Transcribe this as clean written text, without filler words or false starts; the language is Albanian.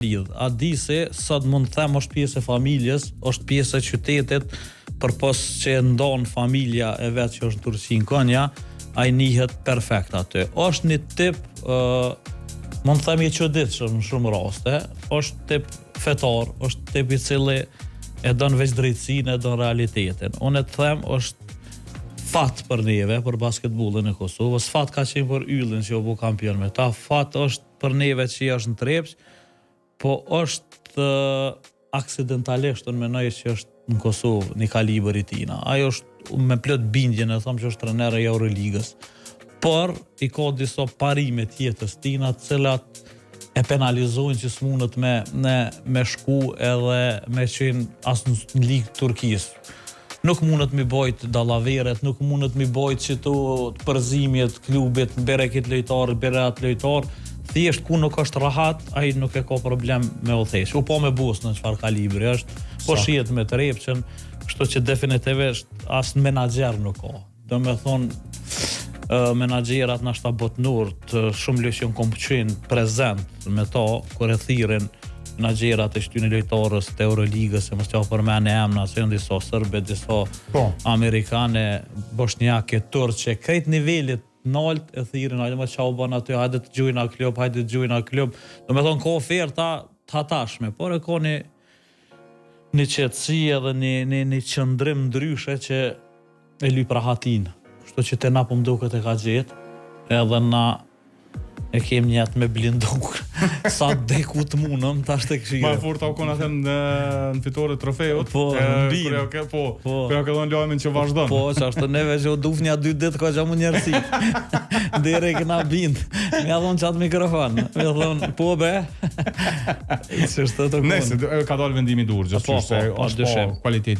lidh. A di se sot mund të them është pjesë e familjes, është pjesë e qytetit, përpos që ndon familja e vet që është në Turqi në Konja, ai njihet perfekt aty. Është një tip mund të them i çuditshëm në shumë raste, është tip fetar, është tip i cili e don veç drejtsinë, e don realitetin. Unë të them është fat për neve, për basketbollin e Kosovës, fat ka qenë për Yllin që u bë kampion me ta, fat është për neve që është në Trepç, po është aksidentalisht unë menoj që është në Kosovë një kalibër i tina. Ajo është me plot bindjen, e them që është trajner i Euroligës, por i ka disa parime tjetës tina, të cilat e penalizojnë që s'munët me shku edhe me qenë asë në ligë Turkisë. Nuk mundet mi bojt dallaveret, nuk mundet mi bojt që të përzimjet klubit, bere këtë lojtar, bere atë lojtar, thjesht ku nuk është rahat, ai nuk e ka problem me u thesh. U po me Bosnën çfarë kalibri është, po shihet me Trepçën, kështu që definitivisht as menaxher nuk ka. Do me thonë menaxherat na shta botnur të shumë lëshon kompjuin prezent me to kur e thirrin menaxherat e shtynë lojtarës të Euroligës, se mos t'ja përmend emra, se janë disa serbe, disa amerikane, bosnjake, turqe, krejt nivelit nalt e thirrin, hajde më çau bën aty, hajde të gjojna klub, hajde të gjojna klub. Do me thonë ka oferta të hatashme, por e ka një qetësi edhe një qëndrim ndryshe që e lyp rahatin. Kështu që te na po mduket e ka gjetë, edhe na e kem një atë me blinduk sa deku të munëm, tash të këshire. Ma furt au kona them në fitore trofeut. Po, në binë. Kërja ka dhënë lajmin që vazhdon. Po, që ashtë neve që u dufnja 2 ditë ka që mu njërësi. Dere këna bindë. Me adhon qatë mikrofon. Me adhon, po be. Nëse, ka dalë vendimi dur, gjithë që është kvaliteti.